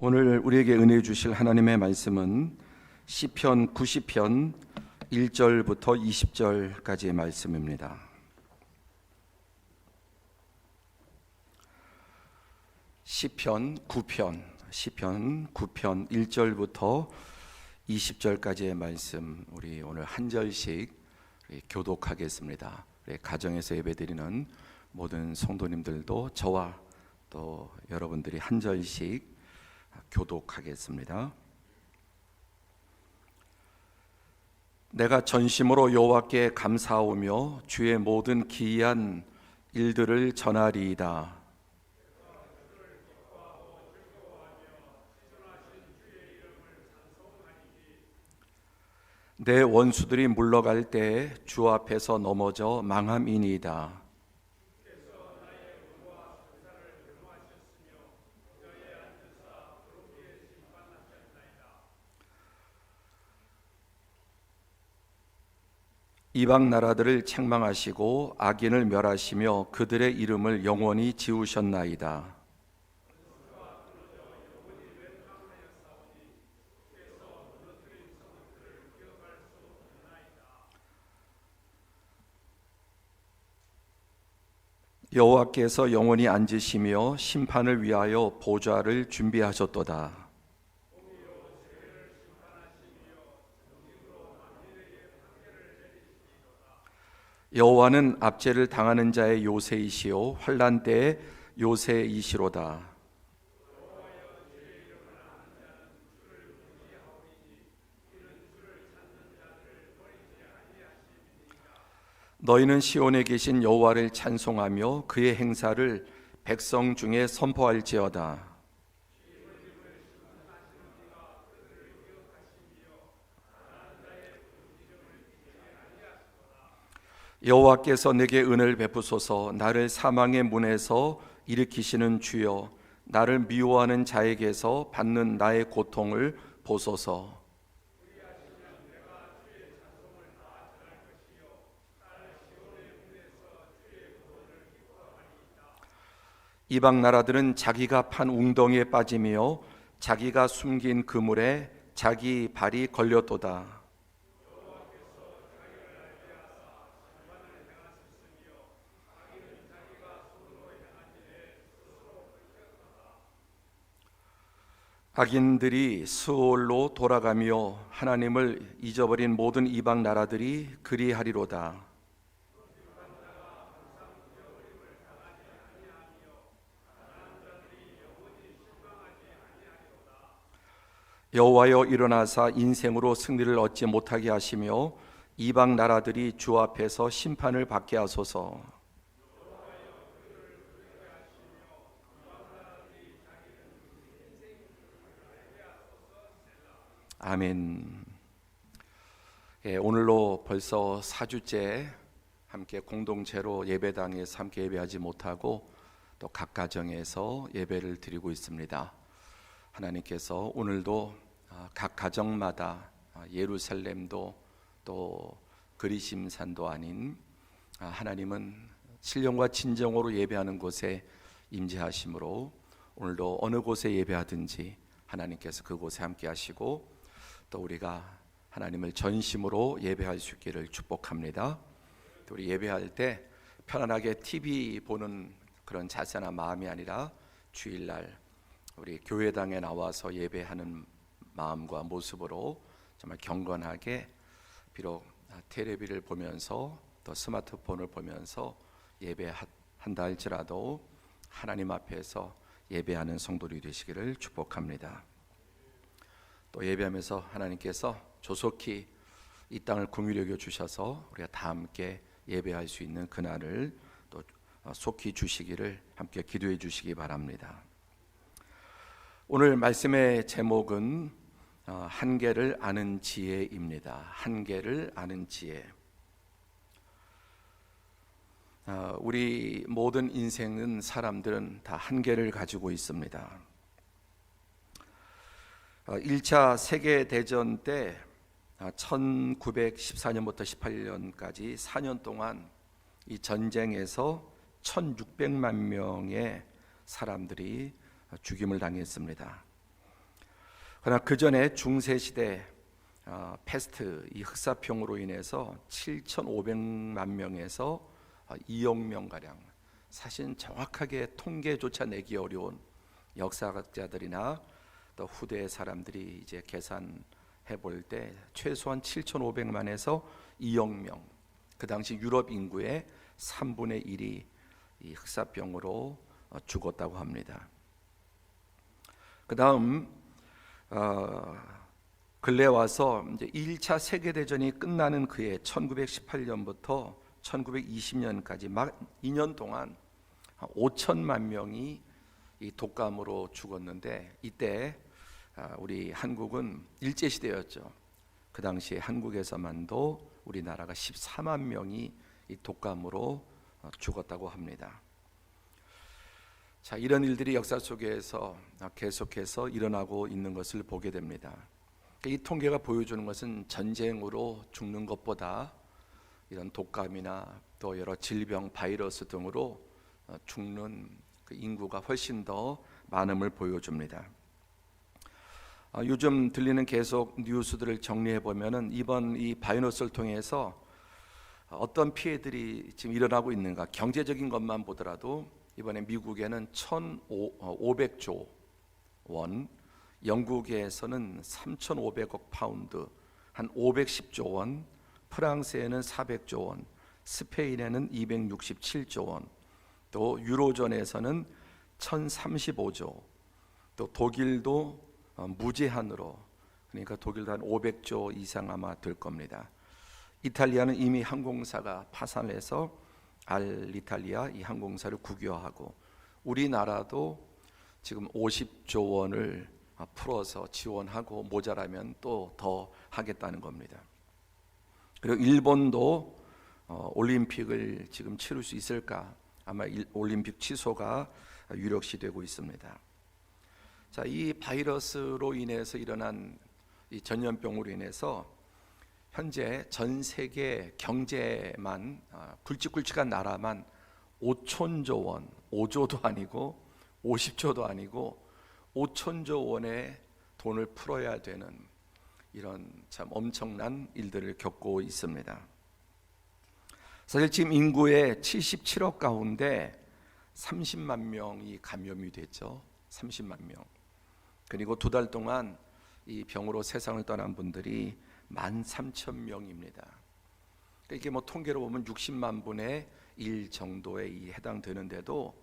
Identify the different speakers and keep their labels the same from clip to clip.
Speaker 1: 오늘 우리에게 은혜 주실 하나님의 말씀은 시편 90편 1절부터 20절까지의 말씀입니다. 시편 9편 1절부터 20절까지의 말씀, 우리 오늘 한 절씩 교독하겠습니다. 우리 가정에서 예배드리는 모든 성도님들도 저와 또 여러분들이 한 절씩 교독하겠습니다. 내가 전심으로 여호와께 감사하오며 주의 모든 기이한 일들을 전하리이다. 내 원수들이 물러갈 때 주 앞에서 넘어져 망함이니이다. 이방 나라들을 책망하시고 악인을 멸하시며 그들의 이름을 영원히 지우셨나이다. 여호와께서 영원히 앉으시며 심판을 위하여 보좌를 준비하셨도다. 여호와는 압제를 당하는 자의 요새이시요 환난 때의 요새이시로다. 너희는 시온에 계신 여호와를 찬송하며 그의 행사를 백성 중에 선포할지어다. 여호와께서 내게 은혜를 베푸소서. 나를 사망의 문에서 일으키시는 주여, 나를 미워하는 자에게서 받는 나의 고통을 보소서. 이방 나라들은 자기가 판 웅덩이에 빠지며 자기가 숨긴 그물에 자기 발이 걸렸도다. 악인들이 스올로 돌아가며 하나님을 잊어버린 모든 이방 나라들이 그리하리로다. 여호와여, 일어나사 인생으로 승리를 얻지 못하게 하시며 이방 나라들이 주 앞에서 심판을 받게 하소서. 아멘. 오늘로 벌써 4주째 함께 공동체로 예배당에서 함께 예배하지 못하고 또 각 가정에서 예배를 드리고 있습니다. 하나님께서 오늘도 각 가정마다 예루살렘도 또 그리심산도 아닌 하나님은 신령과 진정으로 예배하는 곳에 임재하심으로 오늘도 어느 곳에 예배하든지 하나님께서 그곳에 함께 하시고 또 우리가 하나님을 전심으로 예배할 수 있기를 축복합니다. 또 우리 예배할 때 편안하게 TV 보는 그런 자세나 마음이 아니라 주일날 우리 교회당에 나와서 예배하는 마음과 모습으로 정말 경건하게, 비록 텔레비를 보면서 또 스마트폰을 보면서 예배한다 할지라도 하나님 앞에서 예배하는 성도들이 되시기를 축복합니다. 또 예배하면서 하나님께서 조속히 이 땅을 긍휼히 여겨 주셔서 우리가 다 함께 예배할 수 있는 그날을 또 속히 주시기를 함께 기도해 주시기 바랍니다. 오늘 말씀의 제목은 한계를 아는 지혜입니다. 한계를 아는 지혜. 우리 모든 인생은 사람들은 다 한계를 가지고 있습니다. 1차 세계대전 때 1914년부터 18년까지 4년 동안 이 전쟁에서 1600만 명의 사람들이 죽임을 당했습니다. 그러나 그 전에 중세 시대 패스트, 이 흑사병으로 인해서 7,500만 명에서 2억 명 가량, 사실 정확하게 통계조차 내기 어려운 역사학자들이나 또 후대 사람들이 이제 계산해 볼 때 최소한 7,500만에서 2억 명, 그 당시 유럽 인구의 3분의 1이 이 흑사병으로 죽었다고 합니다. 그 다음 근래 와서 이제 1차 세계대전이 끝나는 그해 1918년부터 1920년까지 막 2년 동안 5천만 명이 이 독감으로 죽었는데, 이때 우리 한국은 일제시대였죠. 그 당시에 한국에서만도 우리나라가 14만 명이 이 독감으로 죽었다고 합니다. 자, 이런 일들이 역사 속에서 계속해서 일어나고 있는 것을 보게 됩니다. 이 통계가 보여주는 것은 전쟁으로 죽는 것보다 이런 독감이나 또 여러 질병, 바이러스 등으로 죽는 그 인구가 훨씬 더 많음을 보여줍니다. 요즘 들리는 계속 뉴스들을 정리해 보면은 이번 이 바이러스를 통해서 어떤 피해들이 지금 일어나고 있는가, 경제적인 것만 보더라도 이번에 미국에는 1,500조 원, 영국에서는 3,500억 파운드, 한 510조 원, 프랑스에는 400조 원, 스페인에는 267조 원, 또 유로존에서는 1,035조, 또 독일도 무제한으로, 그러니까 독일도 한 500조 이상 아마 될 겁니다. 이탈리아는 이미 항공사가 파산해서 알리탈리아 이 항공사를 국유화하고, 우리나라도 지금 50조 원을 풀어서 지원하고 모자라면 또 더 하겠다는 겁니다. 그리고 일본도 올림픽을 지금 치를 수 있을까? 아마 올림픽 취소가 유력시되고 있습니다. 자, 이 바이러스로 인해서 일어난 이 전염병으로 인해서 현재 전 세계 경제만, 굵직굵직한 나라만 5천조 원, 5조도 아니고 50조도 아니고 5천조 원의 돈을 풀어야 되는 이런 참 엄청난 일들을 겪고 있습니다. 사실 지금 인구의 77억 가운데 30만 명이 감염이 됐죠. 30만 명. 그리고 2달 동안 이 병으로 세상을 떠난 분들이 13,000명입니다. 이게 뭐 통계로 보면 60만 분의 1 정도에 해당되는데도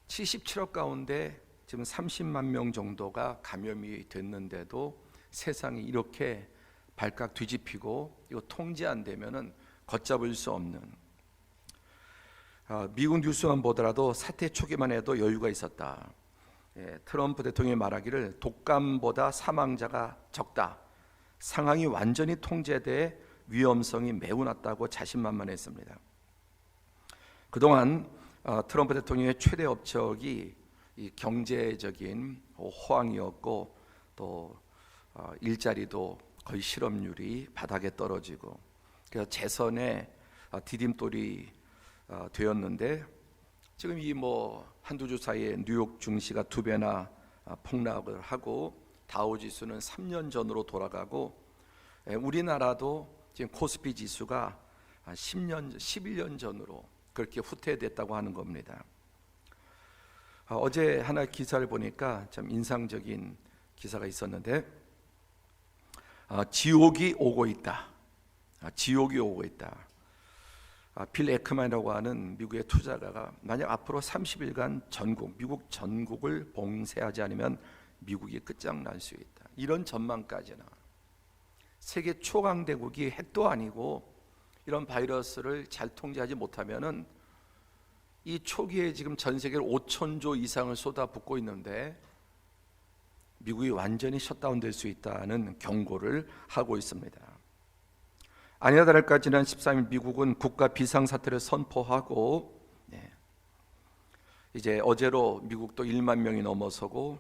Speaker 1: 77억 가운데 지금 30만 명 정도가 감염이 됐는데도 세상이 이렇게 발칵 뒤집히고 이거 통제 안 되면은 걷잡을 수 없는, 미국 뉴스만 보더라도 사태 초기만 해도 여유가 있었다. 트럼프 대통령이 말하기를 독감보다 사망자가 적다, 상황이 완전히 통제돼 위험성이 매우 낮다고 자신만만했습니다. 그동안 트럼프 대통령의 최대 업적이 이 경제적인 호황이었고, 또 일자리도 거의 실업률이 바닥에 떨어지고, 그래서 재선에 디딤돌이 되었는데, 지금 이 한두 주 사이에 뉴욕 증시가 2배나 폭락을 하고 다우지수는 3년 전으로 돌아가고, 우리나라도 지금 코스피 지수가 11년 전으로 그렇게 후퇴됐다고 하는 겁니다. 어제 하나 기사를 보니까 참 인상적인 기사가 있었는데, 지옥이 오고 있다. 지옥이 오고 있다. 빌 에크만이라고 하는 미국의 투자가가 만약 앞으로 30일간 미국 전국을 봉쇄하지 않으면 미국이 끝장날 수 있다, 이런 전망까지나, 세계 초강대국이 핵도 아니고 이런 바이러스를 잘 통제하지 못하면은 이 초기에 지금 전 세계를 5천조 이상을 쏟아붓고 있는데 미국이 완전히 셧다운될 수 있다는 경고를 하고 있습니다. 아니나 다를까 지난 13일 미국은 국가 비상사태를 선포하고, 이제 어제로 미국도 1만 명이 넘어서고,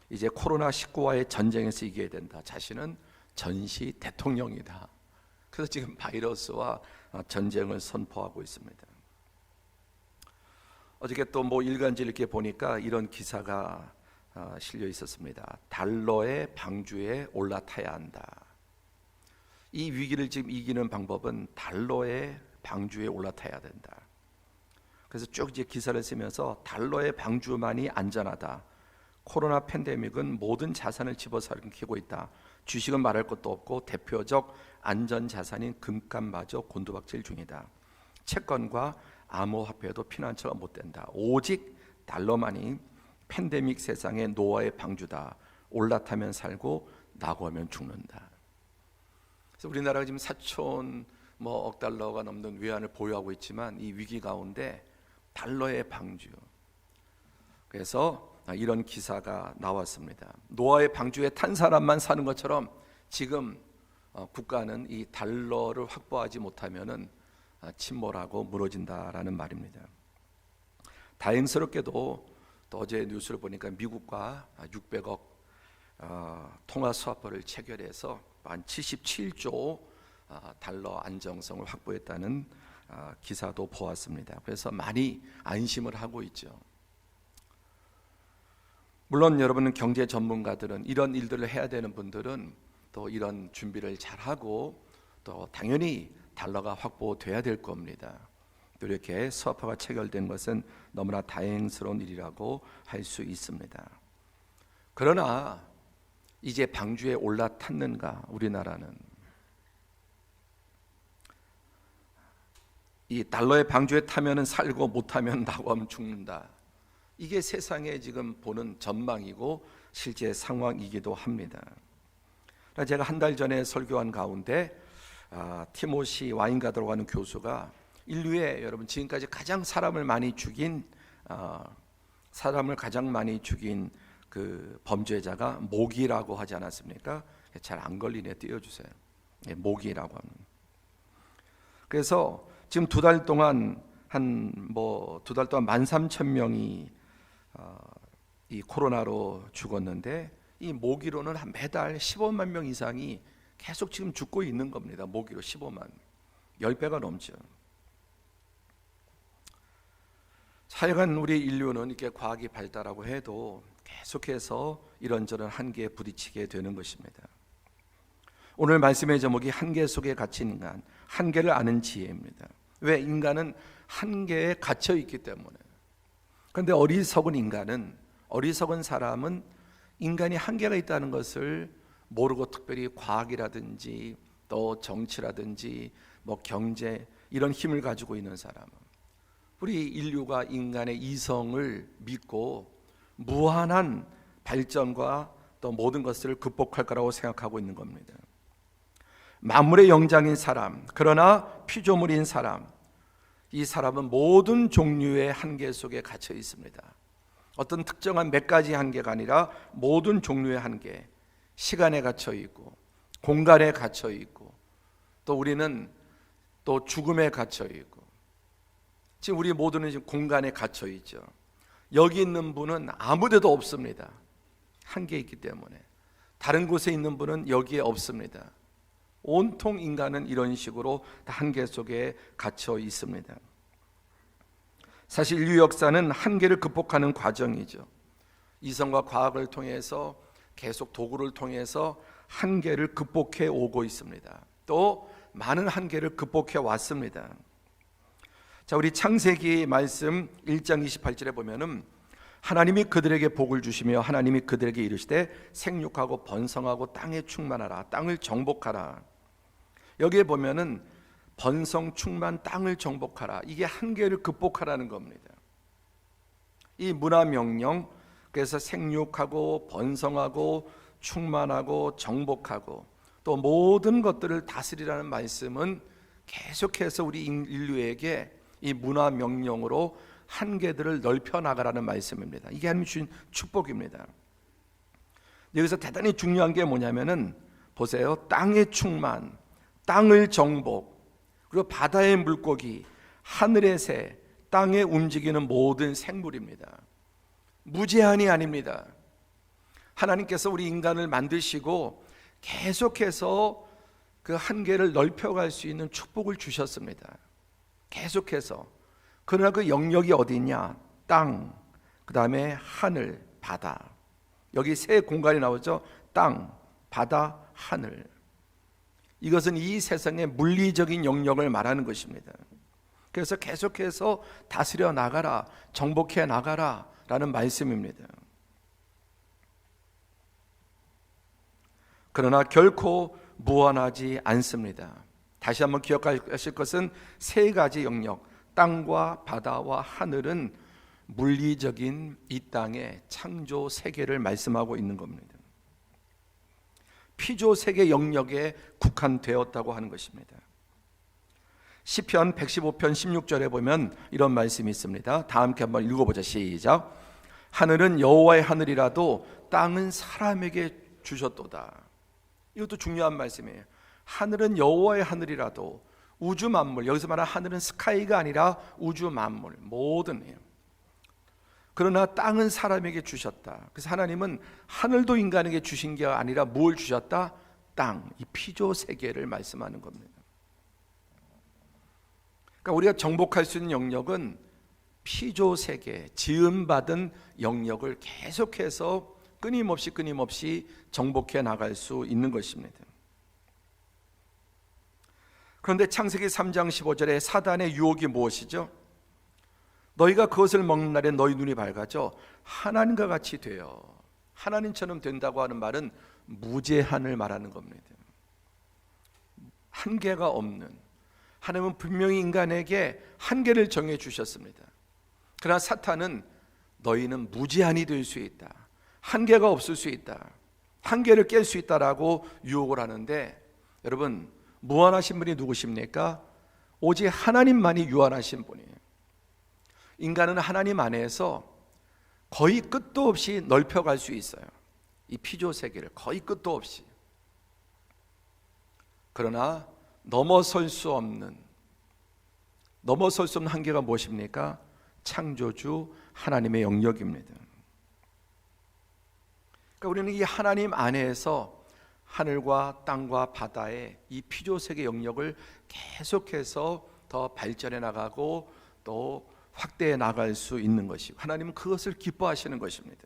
Speaker 1: 이제 코로나19와의 전쟁에서 이겨야 된다. 자신은 전시 대통령이다. 그래서 지금 바이러스와 전쟁을 선포하고 있습니다. 어저께 또 일간지 이렇게 보니까 이런 기사가 실려 있었습니다. 달러의 방주에 올라타야 한다. 이 위기를 지금 이기는 방법은 달러의 방주에 올라타야 된다. 그래서 쭉 이제 기사를 쓰면서 달러의 방주만이 안전하다. 코로나 팬데믹은 모든 자산을 집어삼키고 있다. 주식은 말할 것도 없고 대표적 안전 자산인 금값마저 곤두박질 중이다. 채권과 암호화폐도 피난처가 못 된다. 오직 달러만이 팬데믹 세상의 노아의 방주다. 올라타면 살고 나고하면 죽는다. 그래서 우리나라가 지금 4천 억 달러가 넘는 외환을 보유하고 있지만 이 위기 가운데 달러의 방주. 그래서 이런 기사가 나왔습니다. 노아의 방주에 탄 사람만 사는 것처럼 지금 국가는 이 달러를 확보하지 못하면은 침몰하고 무너진다라는 말입니다. 다행스럽게도 또 어제 뉴스를 보니까 미국과 600억 통화 스와프를 체결해서 한 77조 달러 안정성을 확보했다는 기사도 보았습니다. 그래서 많이 안심을 하고 있죠. 물론 여러분은 경제 전문가들은 이런 일들을 해야 되는 분들은 또 이런 준비를 잘하고 또 당연히 달러가 확보돼야 될 겁니다. 또 이렇게 스와프가 체결된 것은 너무나 다행스러운 일이라고 할 수 있습니다. 그러나 이제 방주에 올라탔는가 우리나라는? 이 달러의 방주에 타면은 살고 못하면 나고하면 죽는다. 이게 세상에 지금 보는 전망이고 실제 상황이기도 합니다. 제가 한 달 전에 설교한 가운데 티모시 와인가드라고 하는 교수가 인류에 여러분 지금까지 가장 사람을 가장 많이 죽인 그 범죄자가 모기라고 하지 않았습니까? 잘 안 걸리네. 띄워주세요. 모기라고 합니다. 그래서 지금 두 달 동안 13,000명이 이 코로나로 죽었는데 이 모기로는 매달 15만 명 이상이 계속 지금 죽고 있는 겁니다. 모기로 15만 10배가 넘죠. 하여간 우리 인류는 이렇게 과학이 발달하고 해도 계속해서 이런저런 한계에 부딪히게 되는 것입니다. 오늘 말씀의 제목이 한계 속에 갇힌 인간, 한계를 아는 지혜입니다. 왜? 인간은 한계에 갇혀 있기 때문에. 그런데 어리석은 사람은 인간이 한계가 있다는 것을 모르고 특별히 과학이라든지 또 정치라든지 경제 이런 힘을 가지고 있는 사람은 우리 인류가 인간의 이성을 믿고 무한한 발전과 또 모든 것을 극복할 거라고 생각하고 있는 겁니다. 만물의 영장인 사람, 그러나 피조물인 사람, 이 사람은 모든 종류의 한계 속에 갇혀 있습니다. 어떤 특정한 몇 가지 한계가 아니라 모든 종류의 한계, 시간에 갇혀 있고 공간에 갇혀 있고 또 우리는 또 죽음에 갇혀 있고 지금 우리 모두는 지금 공간에 갇혀 있죠. 여기 있는 분은 아무 데도 없습니다. 한계에 있기 때문에. 다른 곳에 있는 분은 여기에 없습니다. 온통 인간은 이런 식으로 한계 속에 갇혀 있습니다. 사실 인류 역사는 한계를 극복하는 과정이죠. 이성과 과학을 통해서 계속 도구를 통해서 한계를 극복해 오고 있습니다. 또 많은 한계를 극복해 왔습니다. 자, 우리 창세기 말씀 1장 28절에 보면은 하나님이 그들에게 복을 주시며 하나님이 그들에게 이르시되 생육하고 번성하고 땅에 충만하라, 땅을 정복하라. 여기에 보면은 번성 충만 땅을 정복하라, 이게 한계를 극복하라는 겁니다. 이 문화 명령, 그래서 생육하고 번성하고 충만하고 정복하고 또 모든 것들을 다스리라는 말씀은 계속해서 우리 인류에게 이 문화 명령으로 한계들을 넓혀 나가라는 말씀입니다. 이게 하나님이 주신 축복입니다. 여기서 대단히 중요한 게 뭐냐면은 보세요. 땅의 충만, 땅을 정복, 그리고 바다의 물고기, 하늘의 새, 땅에 움직이는 모든 생물입니다. 무제한이 아닙니다. 하나님께서 우리 인간을 만드시고 계속해서 그 한계를 넓혀갈 수 있는 축복을 주셨습니다. 계속해서. 그러나 그 영역이 어디 있냐? 땅, 그 다음에 하늘, 바다. 여기 세 공간이 나오죠. 땅, 바다, 하늘. 이것은 이 세상의 물리적인 영역을 말하는 것입니다. 그래서 계속해서 다스려 나가라, 정복해 나가라 라는 말씀입니다. 그러나 결코 무한하지 않습니다. 다시 한번 기억하실 것은 세 가지 영역, 땅과 바다와 하늘은 물리적인 이 땅의 창조 세계를 말씀하고 있는 겁니다. 피조 세계 영역에 국한되었다고 하는 것입니다. 시편 115편 16절에 보면 이런 말씀이 있습니다. 다 함께 한번 읽어보자. 시작. 하늘은 여호와의 하늘이라도 땅은 사람에게 주셨도다. 이것도 중요한 말씀이에요. 하늘은 여호와의 하늘이라도, 우주 만물, 여기서 말하는 하늘은 스카이가 아니라 우주 만물 모든이에요. 그러나 땅은 사람에게 주셨다. 그래서 하나님은 하늘도 인간에게 주신 게 아니라 뭘 주셨다? 땅, 이 피조 세계를 말씀하는 겁니다. 그러니까 우리가 정복할 수 있는 영역은 피조 세계, 지음받은 영역을 계속해서 끊임없이 정복해 나갈 수 있는 것입니다. 그런데 창세기 3장 15절에 사단의 유혹이 무엇이죠? 너희가 그것을 먹는 날에 너희 눈이 밝아져 하나님과 같이 되어, 하나님처럼 된다고 하는 말은 무제한을 말하는 겁니다. 한계가 없는, 하나님은 분명히 인간에게 한계를 정해 주셨습니다. 그러나 사탄은 너희는 무제한이 될 수 있다, 한계가 없을 수 있다, 한계를 깰 수 있다라고 유혹을 하는데, 여러분 무한하신 분이 누구십니까? 오직 하나님만이 유한하신 분이에요. 인간은 하나님 안에서 거의 끝도 없이 넓혀갈 수 있어요. 이 피조 세계를 거의 끝도 없이. 그러나 넘어설 수 없는 한계가 무엇입니까? 창조주 하나님의 영역입니다. 그러니까 우리는 이 하나님 안에서 하늘과 땅과 바다의 이 피조 세계 영역을 계속해서 더 발전해 나가고 또 확대해 나갈 수 있는 것이고, 하나님은 그것을 기뻐하시는 것입니다.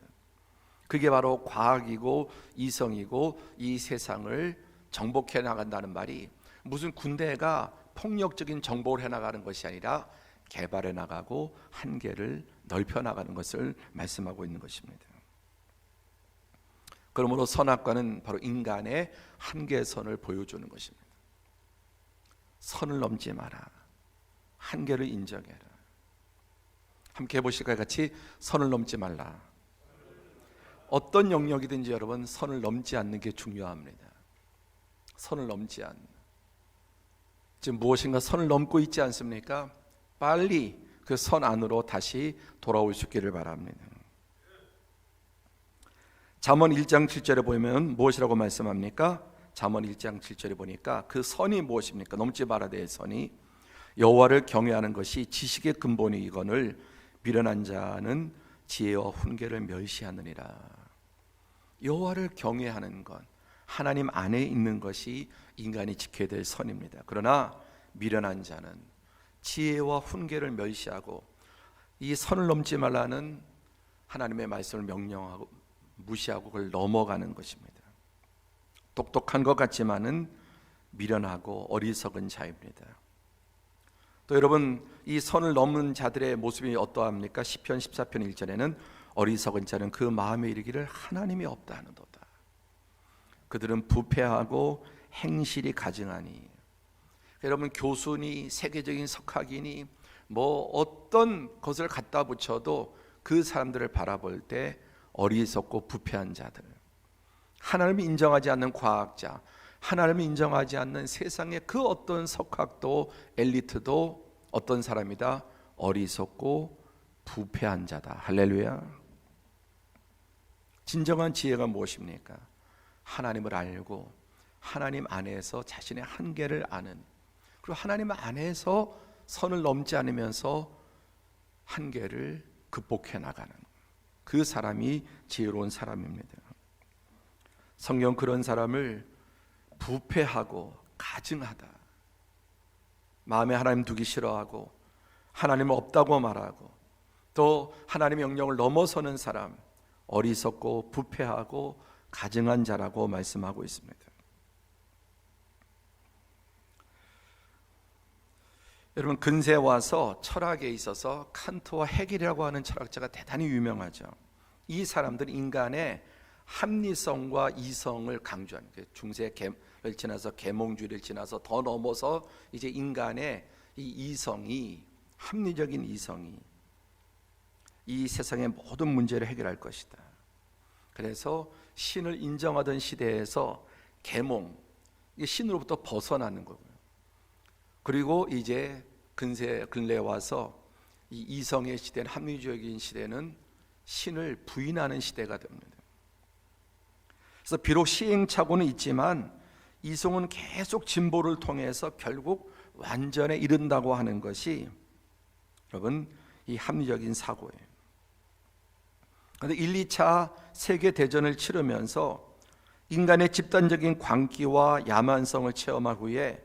Speaker 1: 그게 바로 과학이고 이성이고 이 세상을 정복해 나간다는 말이 무슨 군대가 폭력적인 정복을 해 나가는 것이 아니라 개발해 나가고 한계를 넓혀 나가는 것을 말씀하고 있는 것입니다. 그러므로 선악과는 바로 인간의 한계선을 보여주는 것입니다. 선을 넘지 마라, 한계를 인정해라. 함께 해보실까요? 같이 선을 넘지 말라. 어떤 영역이든지 여러분 선을 넘지 않는 게 중요합니다. 선을 넘지 않는, 지금 무엇인가 선을 넘고 있지 않습니까? 빨리 그 선 안으로 다시 돌아올 수 있기를 바랍니다. 잠언 1장 7절에 보면 무엇이라고 말씀합니까? 잠언 1장 7절에 보니까 그 선이 무엇입니까? 넘지 말아야 될 선이, 여호와를 경외하는 것이 지식의 근본이거늘 미련한 자는 지혜와 훈계를 멸시하느니라. 여호와를 경외하는 것, 하나님 안에 있는 것이 인간이 지켜야 될 선입니다. 그러나 미련한 자는 지혜와 훈계를 멸시하고, 이 선을 넘지 말라는 하나님의 말씀을 명령하고 무시하고 그걸 넘어가는 것입니다. 똑똑한 것 같지만은 미련하고 어리석은 자입니다. 또 여러분, 이 선을 넘는 자들의 모습이 어떠합니까? 시편 14편 1절에는 어리석은 자는 그 마음에 이르기를 하나님이 없다 하는도다. 그들은 부패하고 행실이 가증하니. 여러분, 교수니 세계적인 석학이니 뭐 어떤 것을 갖다 붙여도 그 사람들을 바라볼 때 어리석고 부패한 자들, 하나님을 인정하지 않는 과학자, 하나님을 인정하지 않는 세상의 그 어떤 석학도 엘리트도 어떤 사람이다? 어리석고 부패한 자다. 할렐루야. 진정한 지혜가 무엇입니까? 하나님을 알고 하나님 안에서 자신의 한계를 아는, 그리고 하나님 안에서 선을 넘지 않으면서 한계를 극복해 나가는 그 사람이 지혜로운 사람입니다. 성경 그런 사람을 부패하고 가증하다, 마음에 하나님 두기 싫어하고 하나님은 없다고 말하고 또 하나님의 영역을 넘어서는 사람, 어리석고 부패하고 가증한 자라고 말씀하고 있습니다. 여러분, 근세에 와서 철학에 있어서 칸트와 헤겔이라고 하는 철학자가 대단히 유명하죠. 이 사람들은 인간의 합리성과 이성을 강조하는, 중세를 지나서 계몽주의를 지나서 더 넘어서 이제 인간의 이 이성이, 합리적인 이성이 이 세상의 모든 문제를 해결할 것이다. 그래서 신을 인정하던 시대에서 계몽, 신으로부터 벗어나는 거고요. 그리고 이제 근래에 와서 이 이성의 시대는, 합리적인 시대는 신을 부인하는 시대가 됩니다. 그래서 비록 시행착오는 있지만 이성은 계속 진보를 통해서 결국 완전에 이른다고 하는 것이 여러분 이 합리적인 사고예요. 그런데 1, 2차 세계대전을 치르면서 인간의 집단적인 광기와 야만성을 체험한 후에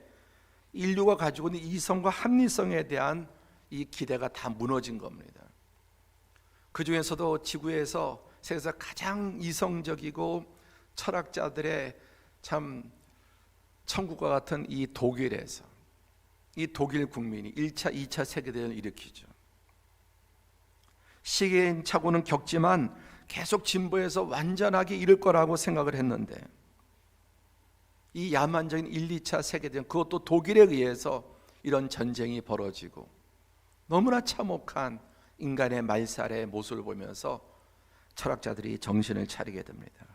Speaker 1: 인류가 가지고 있는 이성과 합리성에 대한 이 기대가 다 무너진 겁니다. 그 중에서도 지구에서 세계에서 가장 이성적이고 철학자들의 참 천국과 같은 이 독일에서, 이 독일 국민이 1차, 2차 세계대전을 일으키죠. 시행착오는 겪지만 계속 진보해서 완전하게 이룰 거라고 생각을 했는데 이 야만적인 1, 2차 세계대전, 그것도 독일에 의해서 이런 전쟁이 벌어지고 너무나 참혹한 인간의 말살의 모습을 보면서 철학자들이 정신을 차리게 됩니다.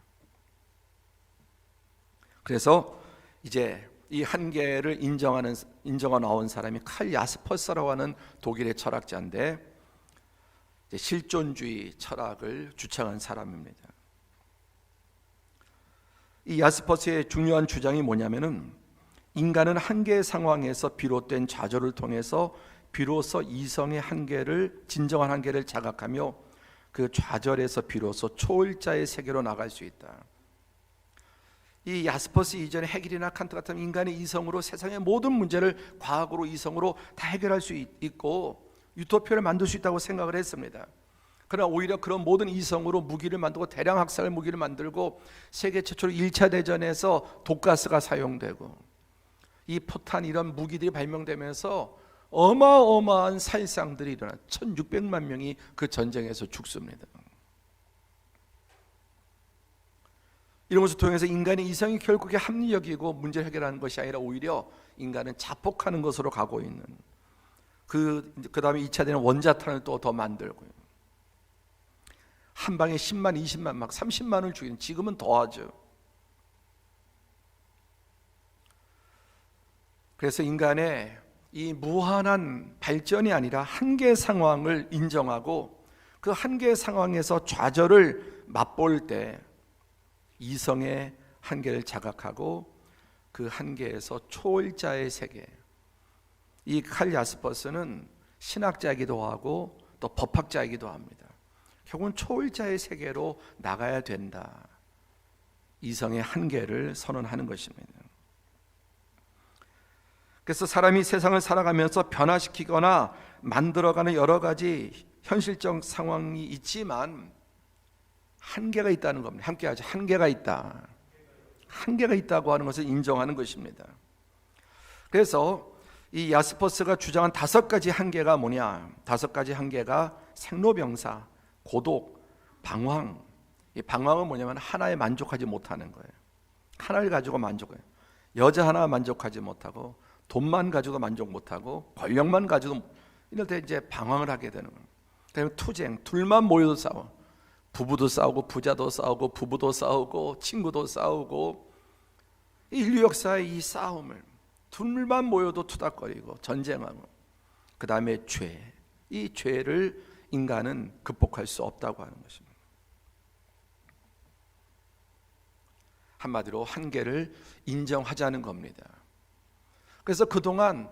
Speaker 1: 그래서 이제 이 한계를 인정하 나온 사람이 칼 야스퍼스라고 하는 독일의 철학자인데 실존주의 철학을 주창한 사람입니다. 이 야스퍼스의 중요한 주장이 뭐냐면은 인간은 한계의 상황에서 비롯된 좌절을 통해서 비로소 이성의 한계를, 진정한 한계를 자각하며 그 좌절에서 비로소 초월자의 세계로 나갈 수 있다. 이 야스퍼스 이전에 헤겔이나 칸트 같은 인간의 이성으로 세상의 모든 문제를 과학으로, 이성으로 다 해결할 수 있고 유토피아를 만들 수 있다고 생각을 했습니다. 그러나 오히려 그런 모든 이성으로 무기를 만들고 대량 학살 무기를 만들고 세계 최초로 1차 대전에서 독가스가 사용되고 이 포탄, 이런 무기들이 발명되면서 어마어마한 살상들이 일어나 1600만 명이 그 전쟁에서 죽습니다. 이런 것을 통해서 인간의 이성이 결국에 합리적이고 문제를 해결하는 것이 아니라 오히려 인간은 자폭하는 것으로 가고 있는, 그 다음에 2차 대전 원자탄을 또 더 만들고요. 한 방에 10만, 20만, 막 30만을 죽이는, 지금은 더하죠. 그래서 인간의 이 무한한 발전이 아니라 한계 상황을 인정하고 그 한계 상황에서 좌절을 맛볼 때 이성의 한계를 자각하고 그 한계에서 초월자의 세계, 이 칼 야스퍼스는 신학자이기도 하고 또 법학자이기도 합니다. 결국은 초월자의 세계로 나가야 된다. 이성의 한계를 선언하는 것입니다. 그래서 사람이 세상을 살아가면서 변화시키거나 만들어가는 여러 가지 현실적 상황이 있지만 한계가 있다는 겁니다. 함께 하죠. 한계가 있다. 한계가 있다고 하는 것을 인정하는 것입니다. 그래서 이 야스퍼스가 주장한 5가지 한계가 뭐냐? 5가지 한계가 생로병사, 고독, 방황. 이 방황은 뭐냐면 하나에 만족하지 못하는 거예요. 하나를 가지고 만족해요. 여자 하나 만족하지 못하고 돈만 가지고 만족 못하고 권력만 가지고, 이럴 때 이제 방황을 하게 되는 거예요. 그다음에 투쟁, 둘만 모여도 싸워. 부부도 싸우고 부자도 싸우고 부부도 싸우고 친구도 싸우고, 인류 역사의 이 싸움을 둘만 모여도 투닥거리고 전쟁하고, 그 다음에 죄, 이 죄를 인간은 극복할 수 없다고 하는 것입니다. 한마디로 한계를 인정하자는 겁니다. 그래서 그동안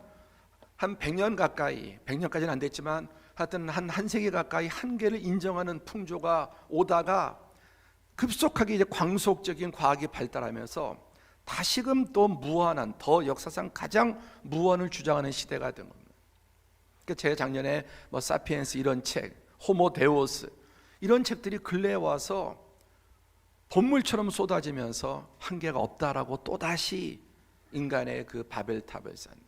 Speaker 1: 한 100년 가까이, 100년까지는 안 됐지만 하여튼 한 세기 가까이 한계를 인정하는 풍조가 오다가 급속하게 이제 광속적인 과학이 발달하면서 다시금 또 무한한, 더 역사상 가장 무한을 주장하는 시대가 된 겁니다. 그러니까 제가 작년에 사피엔스 이런 책, 호모 데우스, 이런 책들이 근래에 와서 본물처럼 쏟아지면서 한계가 없다라고 또다시 인간의 그 바벨탑을 쌓는,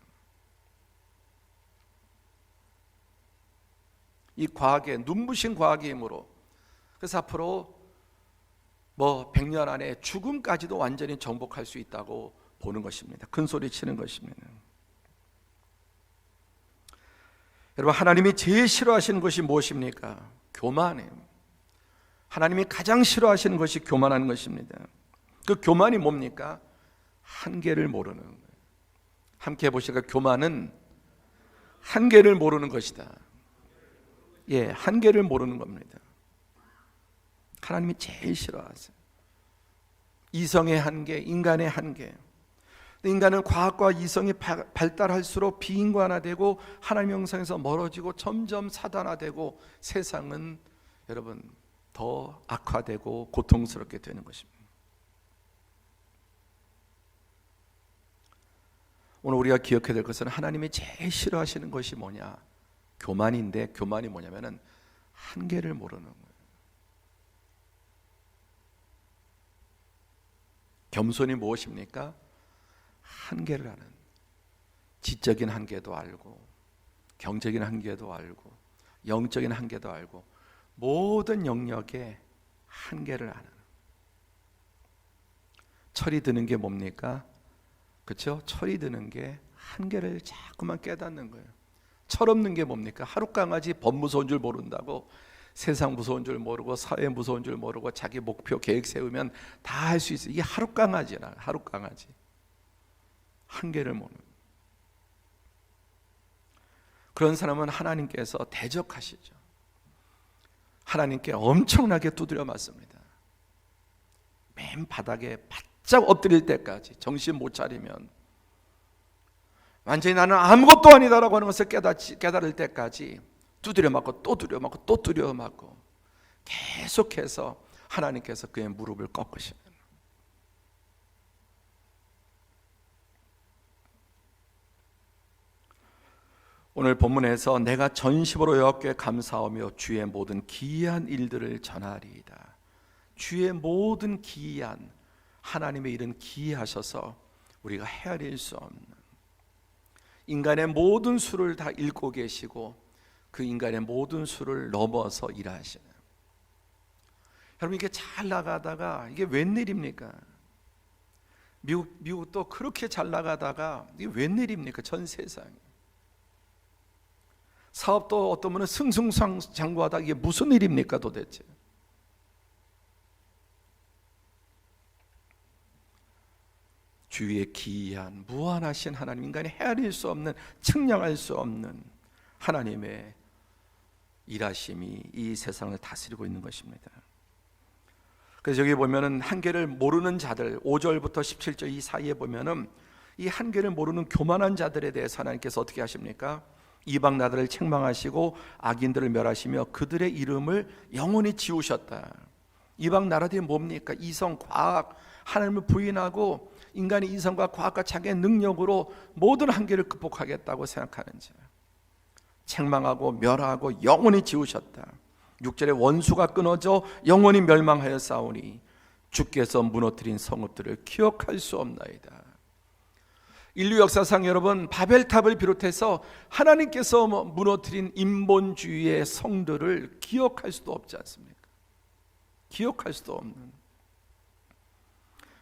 Speaker 1: 이 과학의 눈부신 과학의 힘으로, 그래서 앞으로 100년 안에 죽음까지도 완전히 정복할 수 있다고 보는 것입니다. 큰 소리 치는 것입니다. 여러분, 하나님이 제일 싫어하시는 것이 무엇입니까? 교만이에요. 하나님이 가장 싫어하시는 것이 교만하는 것입니다. 그 교만이 뭡니까? 한계를 모르는 거예요. 함께 해보시까? 교만은 한계를 모르는 것이다. 예, 한계를 모르는 겁니다. 하나님이 제일 싫어하세요. 이성의 한계, 인간의 한계. 인간은 과학과 이성이 발달할수록 비인간화되고 하나님 형상에서 멀어지고 점점 사단화되고 세상은 여러분 더 악화되고 고통스럽게 되는 것입니다. 오늘 우리가 기억해야 될 것은 하나님이 제일 싫어하시는 것이 뭐냐? 교만인데, 교만이 뭐냐면은 한계를 모르는 거예요. 겸손이 무엇입니까? 한계를 아는, 지적인 한계도 알고 경적인 한계도 알고 영적인 한계도 알고 모든 영역의 한계를 아는. 철이 드는 게 뭡니까? 그렇죠? 철이 드는 게 한계를 자꾸만 깨닫는 거예요. 철없는 게 뭡니까? 하룻강아지 법 무서운 줄 모른다고 세상 무서운 줄 모르고 사회 무서운 줄 모르고 자기 목표 계획 세우면 다 할 수 있어요. 이게 하룻강아지라, 하룻강아지. 한계를 모르는. 그런 사람은 하나님께서 대적하시죠. 하나님께 엄청나게 두드려 맞습니다. 맨 바닥에 바짝 엎드릴 때까지, 정신 못 차리면, 완전히 나는 아무것도 아니다라고 하는 것을 깨달을 때까지 두드려 맞고 또 두드려 맞고 또 두드려 맞고 계속해서 하나님께서 그의 무릎을 꺾으시는. 오늘 본문에서 내가 전심으로 여호와께 감사하며 주의 모든 기이한 일들을 전하리이다. 주의 모든 기이한, 하나님의 일은 기이하셔서 우리가 헤아릴 수 없는, 인간의 모든 수를 다 읽고 계시고 그 인간의 모든 수를 넘어서 일하시는. 여러분, 이게 잘 나가다가 이게 웬일입니까? 미국도 그렇게 잘 나가다가 이게 웬일입니까? 전 세상에 사업도 어떤 분은 승승장구하다 이게 무슨 일입니까 도대체? 주위의 기이한 무한하신 하나님, 인간이 헤아릴 수 없는, 측량할 수 없는 하나님의 일하심이 이 세상을 다스리고 있는 것입니다. 그래서 여기 보면은 한계를 모르는 자들, 5절부터 17절 이 사이에 보면은 이 한계를 모르는 교만한 자들에 대해서 하나님께서 어떻게 하십니까? 이방 나라를 책망하시고 악인들을 멸하시며 그들의 이름을 영원히 지우셨다. 이방 나라들이 뭡니까? 이성, 과학, 하나님을 부인하고 인간의 이성과 과학과 자기의 능력으로 모든 한계를 극복하겠다고 생각하는 자, 책망하고 멸하고 영원히 지우셨다. 6절에 원수가 끊어져 영원히 멸망하여 싸우니 주께서 무너뜨린 성읍들을 기억할 수 없나이다. 인류 역사상 여러분, 바벨탑을 비롯해서 하나님께서 무너뜨린 인본주의의 성들을 기억할 수도 없지 않습니까? 기억할 수도 없는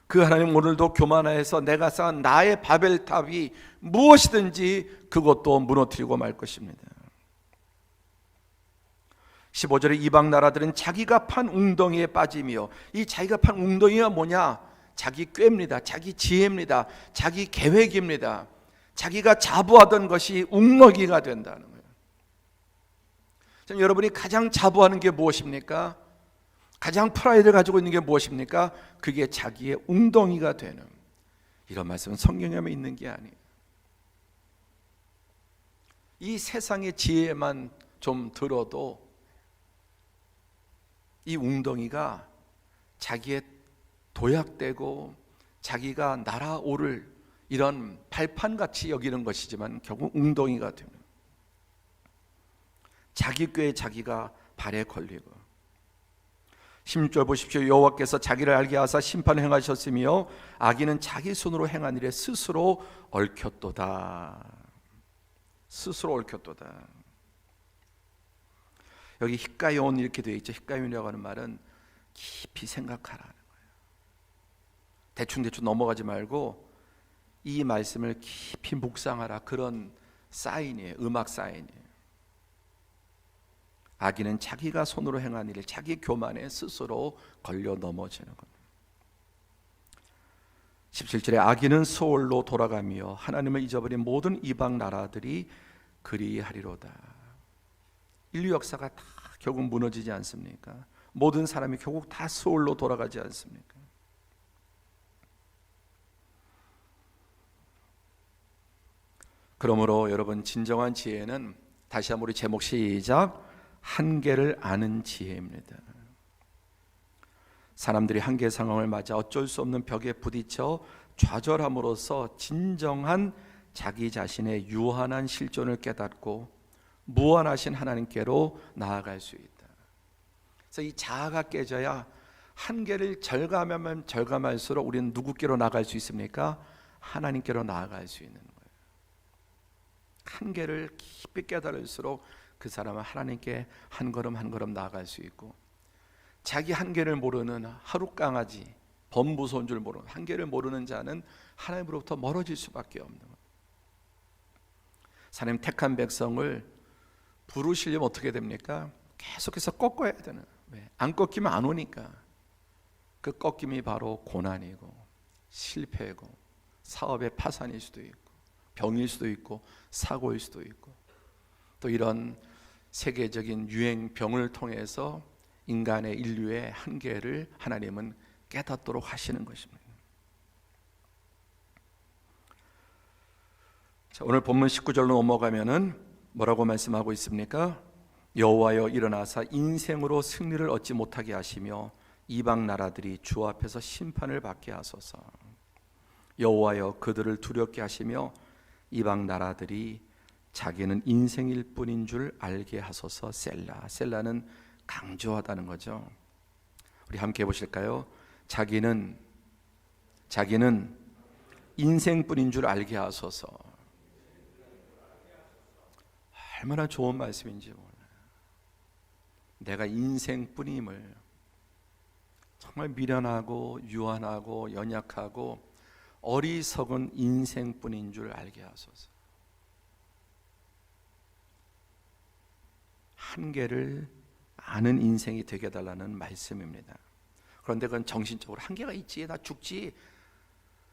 Speaker 1: 그 하나님, 오늘도 교만해서 내가 쌓은 나의 바벨탑이 무엇이든지 그것도 무너뜨리고 말 것입니다. 15절에 이방 나라들은 자기가 판 웅덩이에 빠지며, 이 자기가 판 웅덩이가 뭐냐? 자기 꾀입니다. 자기 지혜입니다. 자기 계획입니다. 자기가 자부하던 것이 웅덩이가 된다는 거예요. 여러분이 가장 자부하는 게 무엇입니까? 가장 프라이드를 가지고 있는 게 무엇입니까? 그게 자기의 웅덩이가 되는, 이런 말씀은 성경에 있는 게 아니에요. 이 세상의 지혜만 좀 들어도 이 웅덩이가 자기의 도약되고 자기가 날아오를 이런 발판같이 여기는 것이지만 결국 웅덩이가 되는, 자기 꾀에 자기가 발에 걸리고, 16절 보십시오. 여호와께서 자기를 알게 하사 심판을 행하셨으며 악인은 자기 손으로 행한 일에 스스로 얽혔도다. 스스로 얽혔도다. 여기 힛가요온 이렇게 되어 있죠. 힛가요온이라고 하는 말은 깊이 생각하라는 거예요. 대충 넘어가지 말고 이 말씀을 깊이 묵상하라. 그런 사인이에요. 음악 사인이에요. 악인은 자기가 손으로 행한 일을 자기 교만에 스스로 걸려 넘어지는 겁니다. 17절에 악인은 소홀로 돌아가며 하나님을 잊어버린 모든 이방 나라들이 그리하리로다. 인류 역사가 다 결국 무너지지 않습니까? 모든 사람이 결국 다 소홀로 돌아가지 않습니까? 그러므로 여러분, 진정한 지혜는 다시 한번 우리 제목 시작, 한계를 아는 지혜입니다. 사람들이 한계 상황을 맞아 어쩔 수 없는 벽에 부딪혀 좌절함으로써 진정한 자기 자신의 유한한 실존을 깨닫고 무한하신 하나님께로 나아갈 수 있다. 그래서 이 자아가 깨져야 한계를 절감하면 절감할수록 우리는 누구께로 나아갈 수 있습니까? 하나님께로 나아갈 수 있는 거예요. 한계를 깊이 깨달을수록 그 사람은 하나님께 한 걸음 한 걸음 나아갈 수 있고, 자기 한계를 모르는 하룻강아지, 범무서운 줄 모르는 한계를 모르는 자는 하나님으로부터 멀어질 수밖에 없는 거예요. 하나님 택한 백성을 부르시려면 어떻게 됩니까? 계속해서 꺾어야 되는. 왜? 안 꺾이면 안 오니까. 그 꺾임이 바로 고난이고 실패고 사업의 파산일 수도 있고 병일 수도 있고 사고일 수도 있고, 또 이런 세계적인 유행병을 통해서 인간의 인류의 한계를 하나님은 깨닫도록 하시는 것입니다. 자, 오늘 본문 19절로 넘어가면은 뭐라고 말씀하고 있습니까? 여호와여 일어나사 인생으로 승리를 얻지 못하게 하시며 이방 나라들이 주 앞에서 심판을 받게 하소서. 여호와여 그들을 두렵게 하시며 이방 나라들이 자기는 인생일 뿐인 줄 알게 하소서. 셀라. 셀라는 강조하다는 거죠. 우리 함께 해보실까요? 자기는 인생뿐인 줄 알게 하소서. 얼마나 좋은 말씀인지 몰라요. 내가 인생뿐임을, 정말 미련하고 유한하고 연약하고 어리석은 인생뿐인 줄 알게 하소서. 한계를 아는 인생이 되게 해달라는 말씀입니다. 그런데 그건 정신적으로 한계가 있지, 나 죽지,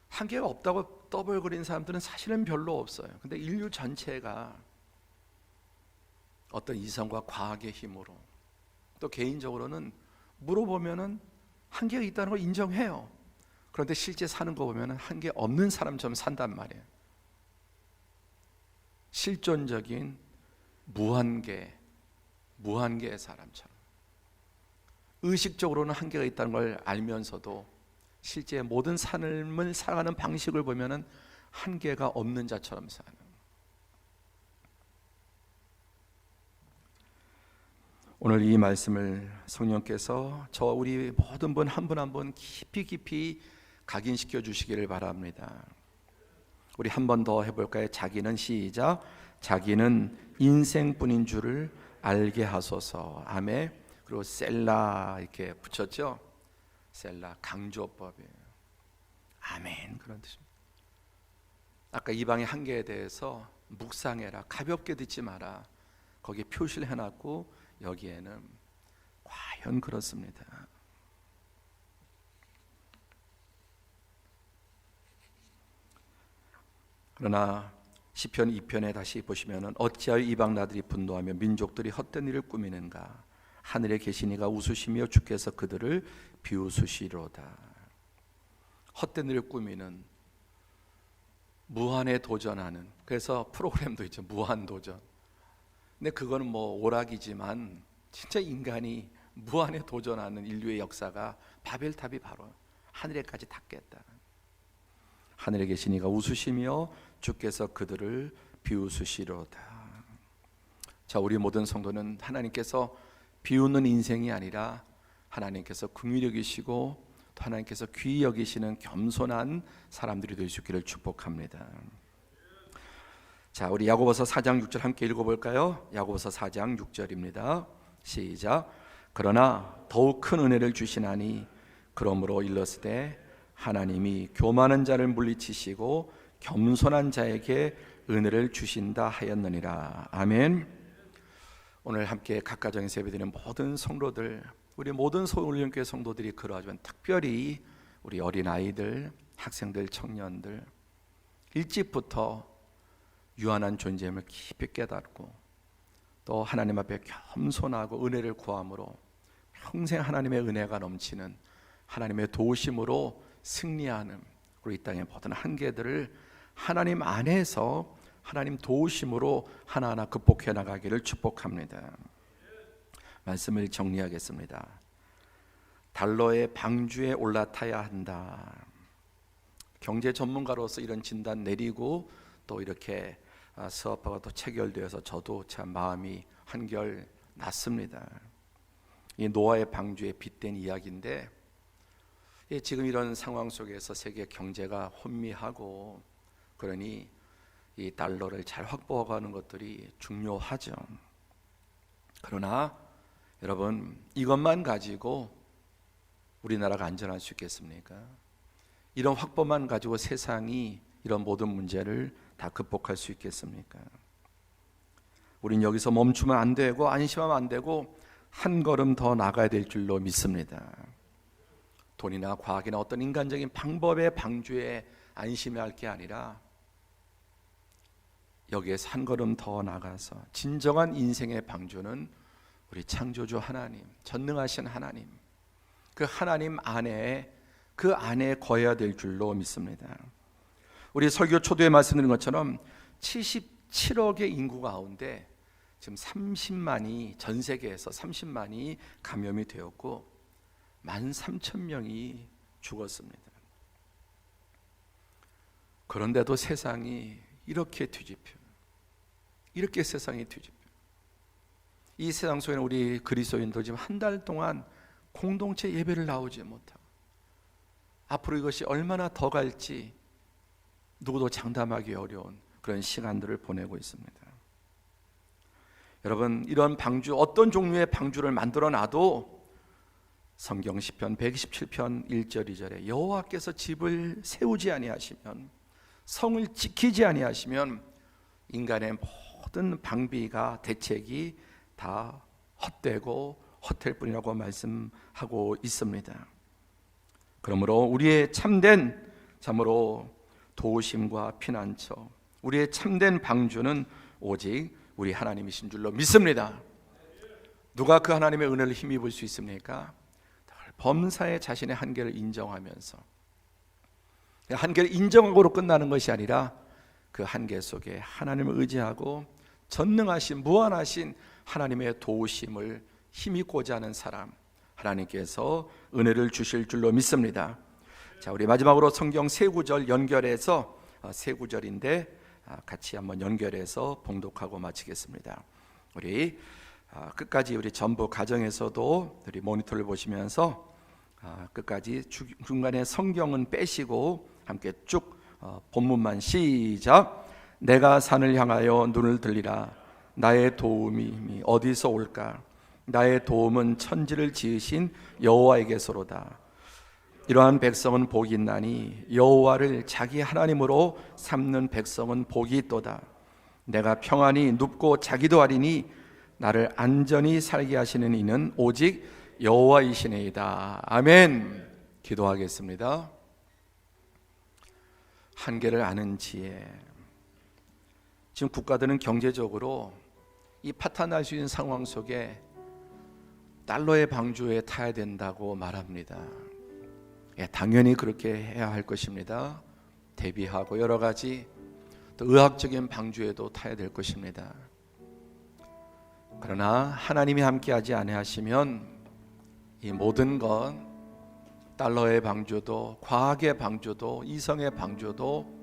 Speaker 1: 한계가 없다고 떠벌거리는 사람들은 사실은 별로 없어요. 근데 인류 전체가 어떤 이성과 과학의 힘으로, 또 개인적으로는 물어보면은 한계가 있다는 걸 인정해요. 그런데 실제 사는 거 보면은 한계 없는 사람처럼 산단 말이에요. 실존적인 무한계의 사람처럼. 의식적으로는 한계가 있다는 걸 알면서도 실제 모든 삶을 살아가는 방식을 보면은 한계가 없는 자처럼 사는. 오늘 이 말씀을 성령께서 저 우리 모든 분 한 분 한 분 깊이 각인시켜 주시기를 바랍니다. 우리 한 번 더 해볼까요? 자기는 시작. 자기는 인생뿐인 줄을 알게 하소서. 아멘. 그리고 셀라 이렇게 붙였죠. 셀라 강조법이에요. 아멘. 그런 뜻입니다. 아까 이방의 한계에 대해서 묵상해라, 가볍게 듣지 마라, 거기에 표시를 해놨고 여기에는 과연 그렇습니다. 그러나 시편 2편에 다시 보시면은 어찌하여 이방 나라들이 분노하며 민족들이 헛된 일을 꾸미는가? 하늘에 계신 이가 웃으시며 주께서 그들을 비웃으시로다. 헛된 일을 꾸미는, 무한에 도전하는, 그래서 프로그램도 있죠. 무한 도전. 근데 그거는 뭐 오락이지만 진짜 인간이 무한에 도전하는 인류의 역사가 바벨탑이 바로 하늘에까지 닿겠다. 하늘에 계신 이가 웃으시며 주께서 그들을 비웃으시로다. 자, 우리 모든 성도는 하나님께서 비웃는 인생이 아니라 하나님께서 긍휼히 여기시고 또 하나님께서 귀히 여기시는 겸손한 사람들이 될 수 있기를 축복합니다. 자, 우리 야고보서 4장 6절 함께 읽어볼까요? 야고보서 4장 6절입니다. 시작. 그러나 더욱 큰 은혜를 주시나니 그러므로 일렀으되 하나님이 교만한 자를 물리치시고 겸손한 자에게 은혜를 주신다 하였느니라. 아멘. 오늘 함께 각가정에서 예배드리는 모든 성도들, 우리 모든 서울연교회 성도들이 그러하지만 특별히 우리 어린아이들, 학생들, 청년들 일찍부터 유한한 존재임을 깊이 깨닫고 또 하나님 앞에 겸손하고 은혜를 구함으로 평생 하나님의 은혜가 넘치는 하나님의 도우심으로 승리하는 우리 이 땅의 모든 한계들을 하나님 안에서 하나님 도우심으로 하나하나 극복해 나가기를 축복합니다. 말씀을 정리하겠습니다. 달러의 방주에 올라타야 한다. 경제 전문가로서 이런 진단 내리고 또 이렇게 수업하고 또 체결되어서 저도 참 마음이 한결 났습니다. 이 노아의 방주에 빗댄 이야기인데 지금 이런 상황 속에서 세계 경제가 혼미하고 그러니 이 달러를 잘 확보하는 것들이 중요하죠. 그러나 여러분, 이것만 가지고 우리나라가 안전할 수 있겠습니까? 이런 확보만 가지고 세상이 이런 모든 문제를 다 극복할 수 있겠습니까? 우린 여기서 멈추면 안 되고 안심하면 안 되고 한 걸음 더 나가야 될 줄로 믿습니다. 돈이나 과학이나 어떤 인간적인 방법의 방주에 안심해야 할 게 아니라 여기에서 한 걸음 더 나가서 진정한 인생의 방주는 우리 창조주 하나님, 전능하신 하나님, 그 하나님 안에 그 안에 거해야 될 줄로 믿습니다. 우리 설교 초두에 말씀드린 것처럼 77억의 인구 가운데 지금 30만이 전 세계에서 30만이 감염이 되었고 13,000명이 죽었습니다. 그런데도 세상이 이렇게 뒤집혀, 이렇게 세상이 뒤집혀. 이 세상 속에는 우리 그리스도인들 지금 한 달 동안 공동체 예배를 나오지 못하고 앞으로 이것이 얼마나 더 갈지 누구도 장담하기 어려운 그런 시간들을 보내고 있습니다. 여러분, 이런 방주, 어떤 종류의 방주를 만들어 놔도 성경 시편 127편 1절 2절에 여호와께서 집을 세우지 아니하시면, 성을 지키지 아니하시면 인간의 모든 방비가 대책이 다 헛되고 헛될 뿐이라고 말씀하고 있습니다. 그러므로 우리의 참된, 참으로 도우심과 피난처, 우리의 참된 방주는 오직 우리 하나님이신 줄로 믿습니다. 누가 그 하나님의 은혜를 힘입을 수 있습니까? 범사에 자신의 한계를 인정하면서, 한계를 인정하고로 끝나는 것이 아니라 그 한계 속에 하나님을 의지하고 전능하신 무한하신 하나님의 도우심을 힘입고자 하는 사람, 하나님께서 은혜를 주실 줄로 믿습니다. 자, 우리 마지막으로 성경 세 구절 연결해서, 세 구절인데 같이 한번 연결해서 봉독하고 마치겠습니다. 우리 끝까지 우리 전부 가정에서도 우리 모니터를 보시면서 끝까지 중간에 성경은 빼시고 함께 쭉 본문만 시작. 내가 산을 향하여 눈을 들리라. 나의 도움이 어디서 올까? 나의 도움은 천지를 지으신 여호와에게서로다. 이러한 백성은 복이 있나니 여호와를 자기 하나님으로 삼는 백성은 복이 있도다. 내가 평안히 눕고 자기도 하리니 나를 안전히 살게 하시는 이는 오직 여호와이시니이다. 아멘. 기도하겠습니다. 한계를 아는 지혜. 지금 국가들은 경제적으로 이 파탄날 수 있는 상황 속에 달러의 방주에 타야 된다고 말합니다. 당연히 그렇게 해야 할 것입니다. 대비하고 여러 가지 또 의학적인 방주에도 타야 될 것입니다. 그러나 하나님이 함께하지 아니하시면 이 모든 건 달러의 방주도 과학의 방주도 이성의 방주도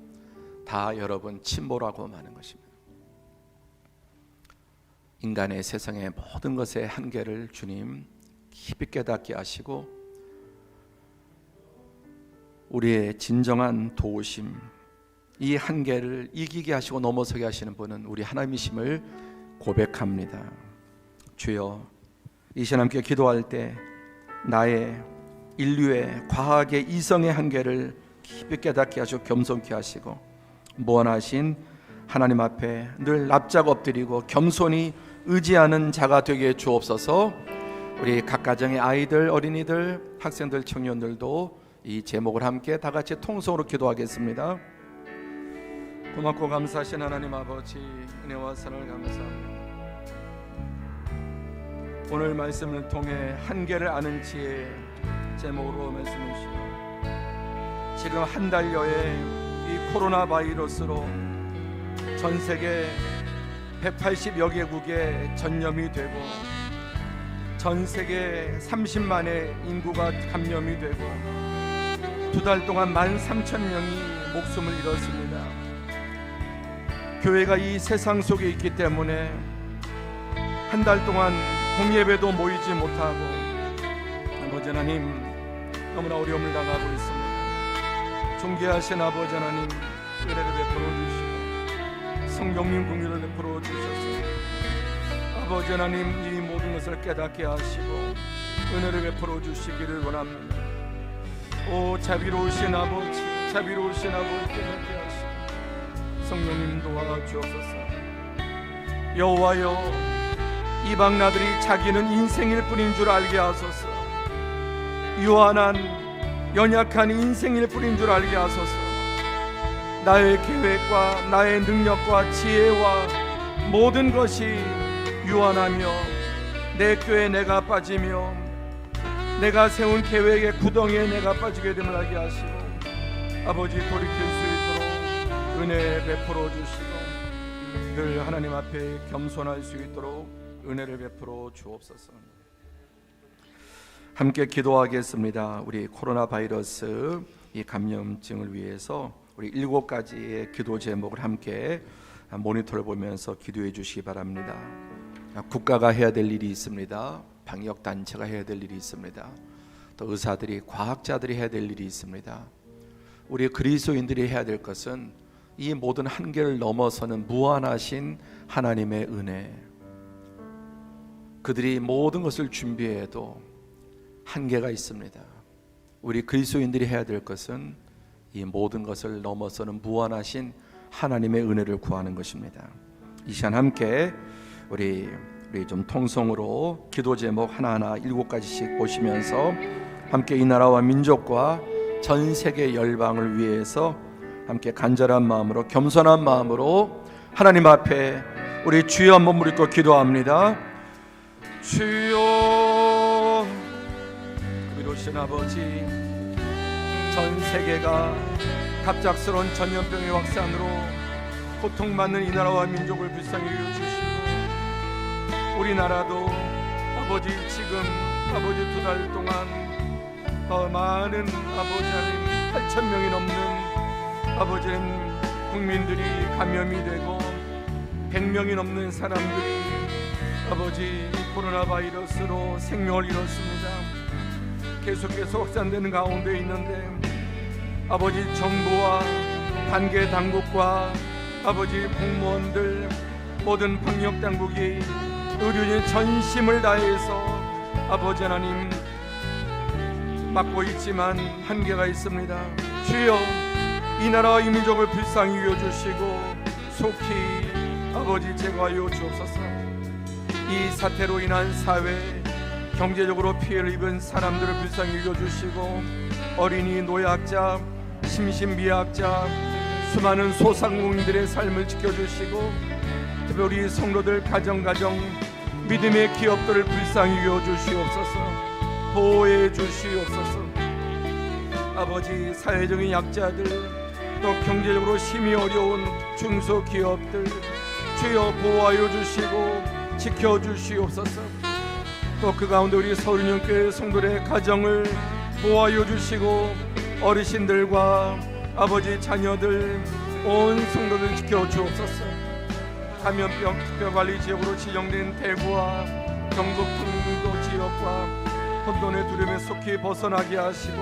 Speaker 1: 다 여러분 침몰하고 마는 것입니다. 인간의 세상의 모든 것의 한계를 주님 깊이 깨닫게 하시고 우리의 진정한 도우심, 이 한계를 이기게 하시고 넘어서게 하시는 분은 우리 하나님이심을 고백합니다. 주여, 이 시간 함께 기도할 때 나의 인류의 과학의 이성의 한계를 깊이 깨닫게 하시고 겸손케 하시고 무한하신 하나님 앞에 늘 납작 엎드리고 겸손히 의지하는 자가 되게 주옵소서. 우리 각 가정의 아이들, 어린이들, 학생들, 청년들도 이 제목을 함께 다 같이 통성으로 기도하겠습니다. 고맙고 감사하신 하나님 아버지, 은혜와 사랑을 감사합니다. 오늘 말씀을 통해 한계를 아는 지혜 제목으로 말씀해 주시고, 지금 한 달여의 이 코로나 바이러스로 전 세계 180여 개국에 전염이 되고 전 세계 30만의 인구가 감염이 되고 2달 동안 13,000명이 목숨을 잃었습니다. 교회가 이 세상 속에 있기 때문에 한 달 동안 공예배도 모이지 못하고 아버지 하나님 너무나 어려움을 당하고 있습니다. 존귀하신 아버지 하나님 은혜를 베풀어 주시고 성령님 긍휼을 베풀어 주셔서 아버지 하나님 이 모든 것을 깨닫게 하시고 은혜를 베풀어 주시기를 원합니다. 오 자비로우신 아버지, 자비로우신 아버지 깨닫게 하시고 성령님 도와주옵소서. 여호와여, 이방 나들이 자기는 인생일 뿐인 줄 알게 하소서. 유한한 연약한 인생일 뿐인 줄 알게 하소서. 나의 계획과 나의 능력과 지혜와 모든 것이 유한하며 내 꾀에 내가 빠지며 내가 세운 계획의 구덩이에 내가 빠지게 됨을 알게 하시고 아버지 돌이킬 수 있도록 은혜 베풀어 주시고 늘 하나님 앞에 겸손할 수 있도록 은혜를 베풀어 주옵소서. 함께 기도하겠습니다. 우리 코로나 바이러스 이 감염증을 위해서 우리 7가지의 기도 제목을 함께 모니터를 보면서 기도해 주시기 바랍니다. 국가가 해야 될 일이 있습니다. 방역단체가 해야 될 일이 있습니다. 또 의사들이, 과학자들이 해야 될 일이 있습니다. 우리 그리스도인들이 해야 될 것은 이 모든 한계를 넘어서는 무한하신 하나님의 은혜. 그들이 모든 것을 준비해도 한계가 있습니다. 우리 그리스도인들이 해야 될 것은 이 모든 것을 넘어서는 무한하신 하나님의 은혜를 구하는 것입니다. 이 시간 함께 우리 좀 통성으로 기도 제목 하나하나 7가지씩 보시면서 함께 이 나라와 민족과 전 세계 열방을 위해서 함께 간절한 마음으로 겸손한 마음으로 하나님 앞에 우리 주여 한번 부르고 기도합니다. 주여, 그리로신 아버지, 전 세계가 갑작스러운 전염병의 확산으로 고통받는 이 나라와 민족을 불쌍히 여겨주시고 우리나라도 아버지 지금 아버지 2달 동안 많은 아버지 하나님 8,000명이 넘는 아버지 국민들이 감염이 되고 100명이 넘는 사람들이 아버지 코로나 바이러스로 생명을 잃었습니다. 계속해서 확산되는 가운데 있는데 아버지 정부와 관계 당국과 아버지 공무원들 모든 방역 당국이 의료진 전심을 다해서 아버지 하나님 맡고 있지만 한계가 있습니다. 주여, 이 나라와 이 민족을 불쌍히 여겨주시고 속히 아버지 제거하여 주옵소서. 이 사태로 인한 사회 경제적으로 피해를 입은 사람들을 불쌍히 여겨주시고 어린이, 노약자, 심신미약자, 수많은 소상공인들의 삶을 지켜주시고 특별히 성도들 가정 믿음의 기업들을 불쌍히 여겨주시옵소서. 보호해 주시옵소서. 아버지 사회적인 약자들 또 경제적으로 심히 어려운 중소기업들 주여 보호하여 주시고 지켜주시옵소서. 또 그 가운데 우리 서울윤교회 성도들의 가정을 보호하여 주시고 어르신들과 아버지 자녀들 온 성도들 지켜주옵소서. 감염병 특별관리지역으로 지정된 대구와 경북 중도 지역과 혼돈의 두려움에 속히 벗어나게 하시고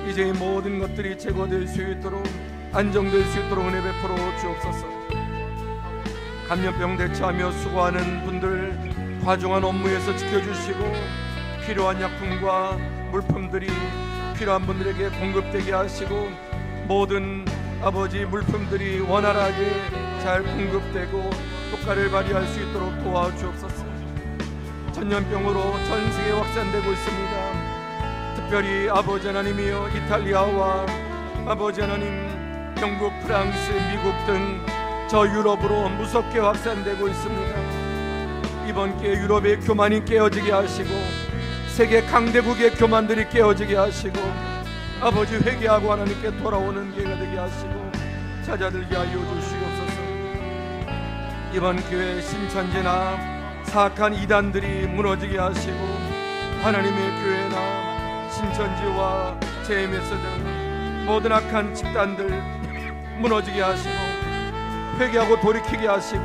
Speaker 1: 이제 이 모든 것들이 제거될 수 있도록 안정될 수 있도록 은혜 베풀어 주옵소서. 감염병 대처하며 수고하는 분들 과중한 업무에서 지켜주시고 필요한 약품과 물품들이 필요한 분들에게 공급되게 하시고 모든 아버지 물품들이 원활하게 잘 공급되고 효과를 발휘할 수 있도록 도와주옵소서. 전염병으로 전 세계에 확산되고 있습니다. 특별히 아버지 하나님이여 이탈리아와 아버지 하나님 영국, 프랑스, 미국 등 저 유럽으로 무섭게 확산되고 있습니다. 이번 기회에 유럽의 교만이 깨어지게 하시고 세계 강대국의 교만들이 깨어지게 하시고 아버지 회개하고 하나님께 돌아오는 기회가 되게 하시고 찾아들게 하여 주시옵소서. 이번 기회에 신천지나 사악한 이단들이 무너지게 하시고 하나님의 교회나 신천지와 JMS 등 모든 악한 집단들 무너지게 하시고 회개하고 돌이키게 하시고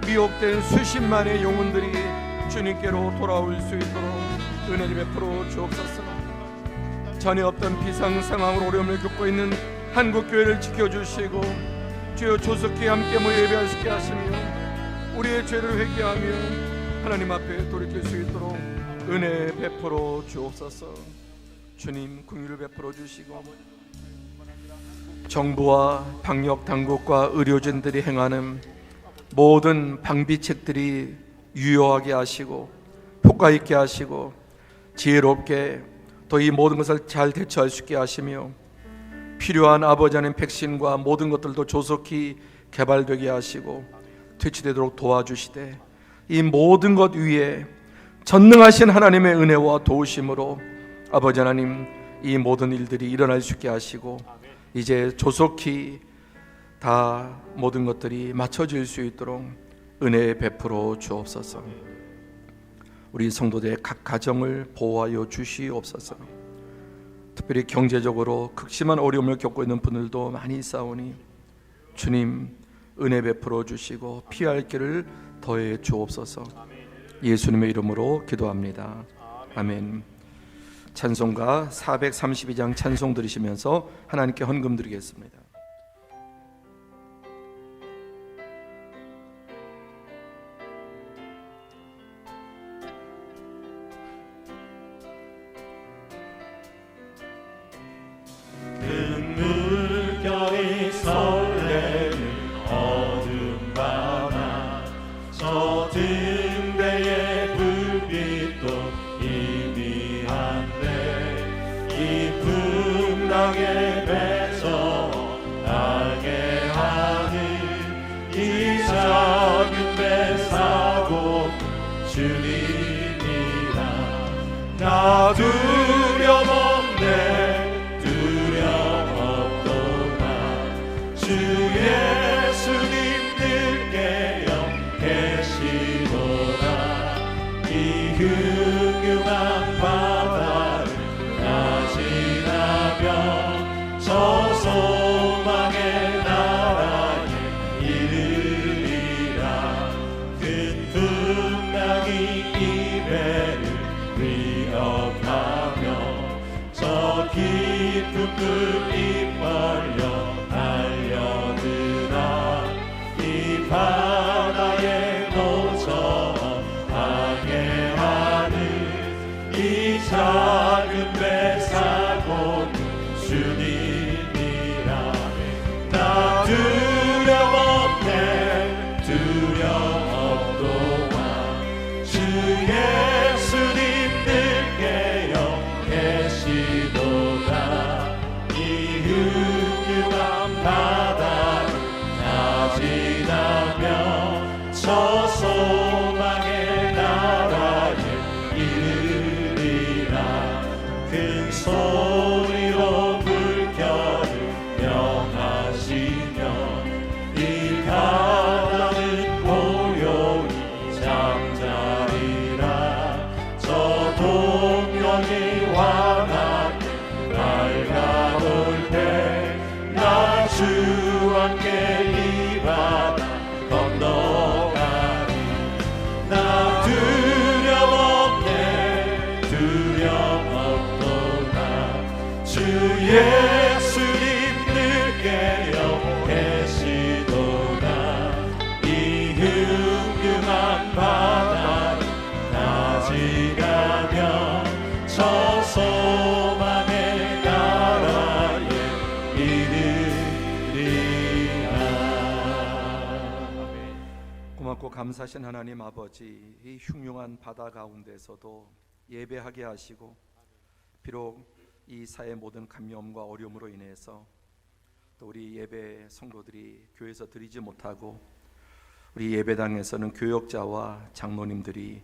Speaker 1: 미혹된 수십만의 영혼들이 주님께로 돌아올 수 있도록 은혜를 베풀어 주옵소서. 전에 없던 비상 상황으로 어려움을 겪고 있는 한국교회를 지켜주시고 주여 조속히 함께 모여 예배할 수 있게 하시며 우리의 죄를 회개하며 하나님 앞에 돌이킬 수 있도록 은혜 베풀어 주옵소서. 주님 긍휼을 베풀어 주시고 정부와 방역 당국과 의료진들이 행하는 모든 방비책들이 유효하게 하시고 효과 있게 하시고 지혜롭게 또 이 모든 것을 잘 대처할 수 있게 하시며 필요한 아버지 하나님 백신과 모든 것들도 조속히 개발되게 하시고 퇴치되도록 도와주시되 이 모든 것 위에 전능하신 하나님의 은혜와 도우심으로 아버지 하나님 이 모든 일들이 일어날 수 있게 하시고 이제 조속히 다 모든 것들이 맞춰질 수 있도록 은혜 베풀어 주옵소서. 우리 성도들의 각 가정을 보호하여 주시옵소서. 특별히 경제적으로 극심한 어려움을 겪고 있는 분들도 많이 있사오니 주님 은혜 베풀어 주시고 피할 길을 더해 주옵소서. 예수님의 이름으로 기도합니다. 아멘. 찬송가 432장 찬송 들으시면서 하나님께 헌금 드리겠습니다.
Speaker 2: 물결이 설레는 어둠 밤아 저 등대의 불빛도 희미한데 이 풍랑에 뱉어 나게 하는 이 작은 배 사고 주님이라. 나 두려움 없네 주 예수님 늘 계시도다. 이 흉흉한 바다를 나 지나면 저 소망의 나라에 이르리라. 큰 풍랑이 이 배를 위협하며 저 깊은 물이 벌려 달려드나 이 바다에 놓쳐 항해하는 이 작은 배 사고는 주님이라. 나 두려움 없네 두려움 없도다. 주 예수님 늘 깨어 계시도다. 이 흉흉한 바다를 나 지나며 저 소망의 나라에 이르리라. 큰 소리로 불 예수님 늘 깨어 계시도다. 이 흉흉한 바다를 다 지나며 저 소망의 나라에 이르리라.
Speaker 1: 고맙고 감사하신 하나님 아버지, 이 흉흉한 바다 가운데서도 예배하게 하시고, 비록 이 사회 모든 감염과 어려움으로 인해서 또 우리 예배 성도들이 교회에서 드리지 못하고, 우리 예배당에서는 교역자와 장로님들이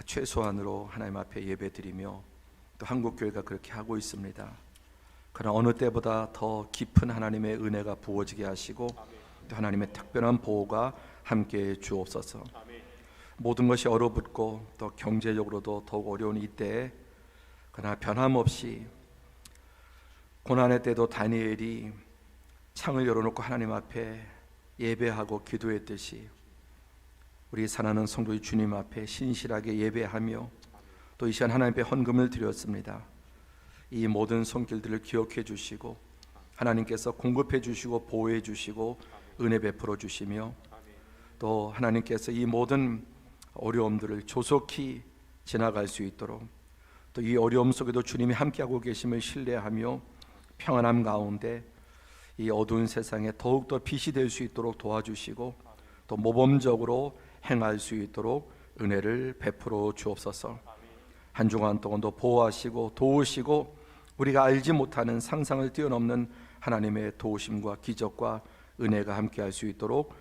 Speaker 1: 최소한으로 하나님 앞에 예배 드리며 또 한국교회가 그렇게 하고 있습니다. 그러나 어느 때보다 더 깊은 하나님의 은혜가 부어지게 하시고 또 하나님의 특별한 보호가 함께 주옵소서. 모든 것이 얼어붙고 또 경제적으로도 더욱 어려운 이때에 그러나 변함없이 고난의 때도 다니엘이 창을 열어놓고 하나님 앞에 예배하고 기도했듯이 우리 사랑하는 성도의 주님 앞에 신실하게 예배하며 또 이 시간 하나님 앞에 헌금을 드렸습니다. 이 모든 손길들을 기억해 주시고 하나님께서 공급해 주시고 보호해 주시고 은혜 베풀어 주시며 또 하나님께서 이 모든 어려움들을 조속히 지나갈 수 있도록 또 이 어려움 속에도 주님이 함께하고 계심을 신뢰하며 평안함 가운데 이 어두운 세상에 더욱더 빛이 될 수 있도록 도와주시고 또 모범적으로 행할 수 있도록 은혜를 베풀어 주옵소서. 한 주간 동안도 보호하시고 도우시고 우리가 알지 못하는 상상을 뛰어넘는 하나님의 도우심과 기적과 은혜가 함께할 수 있도록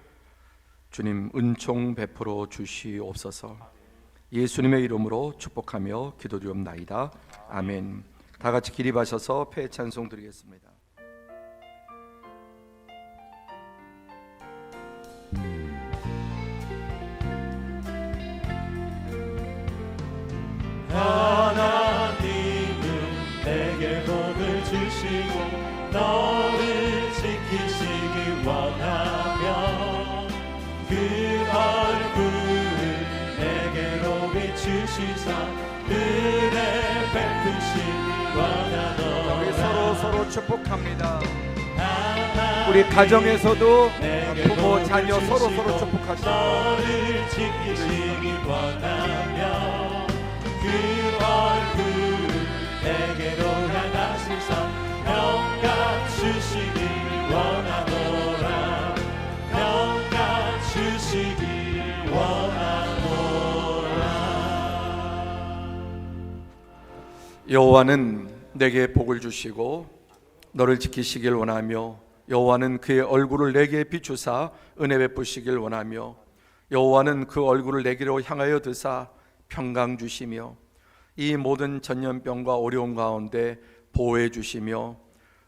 Speaker 1: 주님 은총 베풀어 주시옵소서. 예수님의 이름으로 축복하며 기도드리옵나이다. 아멘. 다 같이 기립하셔서 폐 찬송 드리겠습니다.
Speaker 2: 하나님은 내게 복을 주시고 너를 지키시기 원하며 그 얼굴을 내게로 비추시사 은혜 베푸시기 원하노라.
Speaker 3: 우리 서로 축복합니다. 우리 가정에서도 부모 자녀 서로 축복하시고
Speaker 2: 너를 지키시기 원하며 그 얼굴을 내게로 향하시사 평강 주시기 원하노라. 평강 주시기 원하노라.
Speaker 1: 여호와는 내게 복을 주시고 너를 지키시길 원하며 여호와는 그의 얼굴을 내게 비추사 은혜 베푸시길 원하며 여호와는 그 얼굴을 내게로 향하여 드사 평강 주시며 이 모든 전염병과 어려움 가운데 보호해 주시며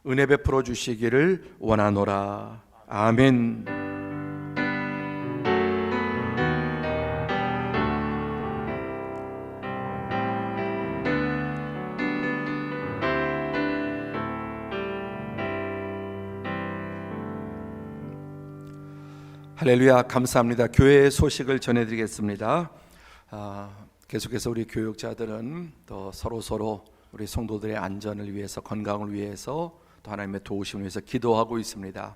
Speaker 1: 은혜 베풀어 주시기를 원하노라. 아멘. 할렐루야. 감사합니다. 교회의 소식을 전해드리겠습니다. 계속해서 우리 교육자들은 또 서로 우리 성도들의 안전을 위해서, 건강을 위해서, 또 하나님의 도우심을 위해서 기도하고 있습니다.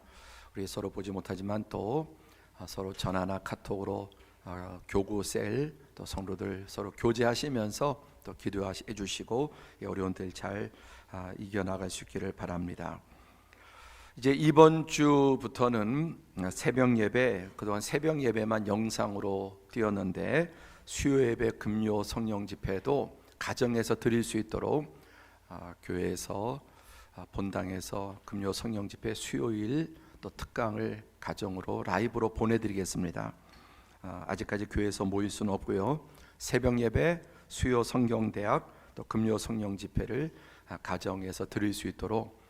Speaker 1: 우리 서로 보지 못하지만 또 서로 전화나 카톡으로 교구셀 또 성도들 서로 교제하시면서 또 기도해 주시고 어려운 때를 잘 이겨나갈 수 있기를 바랍니다. 이제 이번 주부터는 새벽 예배, 그동안 새벽 예배만 영상으로 띄웠는데 수요 예배, 금요 성령 집회도 가정에서 드릴 수 있도록 교회에서 본당에서 금요 성령 집회 수요일 또 특강을 가정으로 라이브로 보내드리겠습니다. 아직까지 교회에서 모일 수는 없고요. 새벽 예배, 수요 성경대학 또 금요 성령 집회를 가정에서 드릴 수 있도록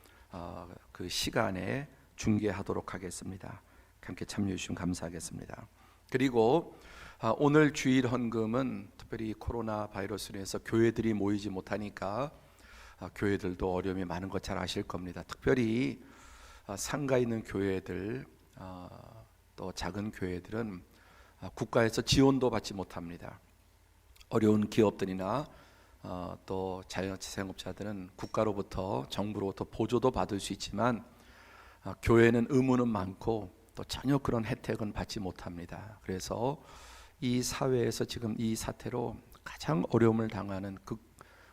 Speaker 1: 그 시간에 중계하도록 하겠습니다. 함께 참여해 주시면 감사하겠습니다. 그리고 오늘 주일 헌금은 특별히 코로나 바이러스로 인해서 교회들이 모이지 못하니까 교회들도 어려움이 많은 것 잘 아실 겁니다. 특별히 상가 있는 교회들 또 작은 교회들은 국가에서 지원도 받지 못합니다. 어려운 기업들이나 또 자영업자들은 국가로부터 정부로부터 보조도 받을 수 있지만 교회는 의무는 많고 또 전혀 그런 혜택은 받지 못합니다. 그래서 이 사회에서 지금 이 사태로 가장 어려움을 당하는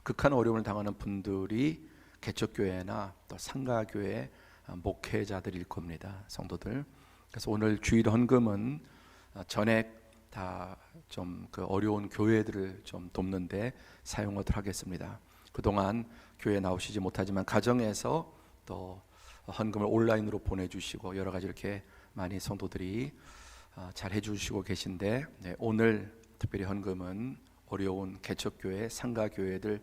Speaker 1: 극한 어려움을 당하는 분들이 개척교회나 또 상가교회 목회자들일 겁니다. 성도들. 그래서 오늘 주일 헌금은 전액 다 좀 그 어려운 교회들을 좀 돕는데 사용하도록 하겠습니다. 그동안 교회에 나오시지 못하지만 가정에서 또 헌금을 온라인으로 보내주시고 여러 가지 이렇게 많이 성도들이 잘 해주시고 계신데, 오늘 특별히 헌금은 어려운 개척교회, 상가교회들,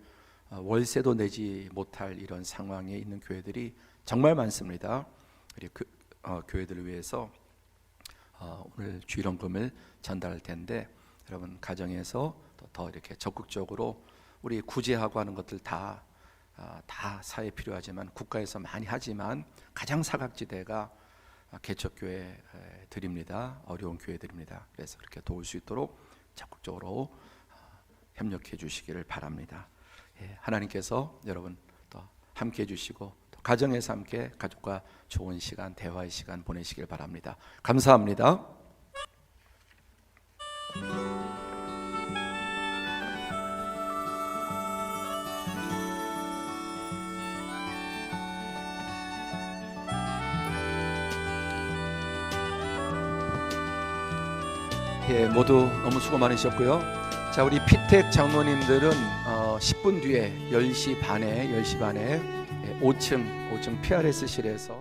Speaker 1: 월세도 내지 못할 이런 상황에 있는 교회들이 정말 많습니다. 우리 교회들을 위해서 오늘 주일헌금을 전달할 텐데, 여러분 가정에서 더 이렇게 적극적으로 우리 구제하고 하는 것들 다 사회에 필요하지만 국가에서 많이 하지만 가장 사각지대가 개척교회들입니다. 어려운 교회들입니다. 그래서 그렇게 도울 수 있도록 적극적으로 협력해 주시기를 바랍니다. 하나님께서 여러분 또 함께 해주시고 또 가정에서 함께 가족과 좋은 시간, 대화의 시간 보내시길 바랍니다. 감사합니다. 모두 너무 수고 많으셨고요. 자, 우리 피택 장로님들은 10분 뒤에 10시 반에 5층 PRS실에서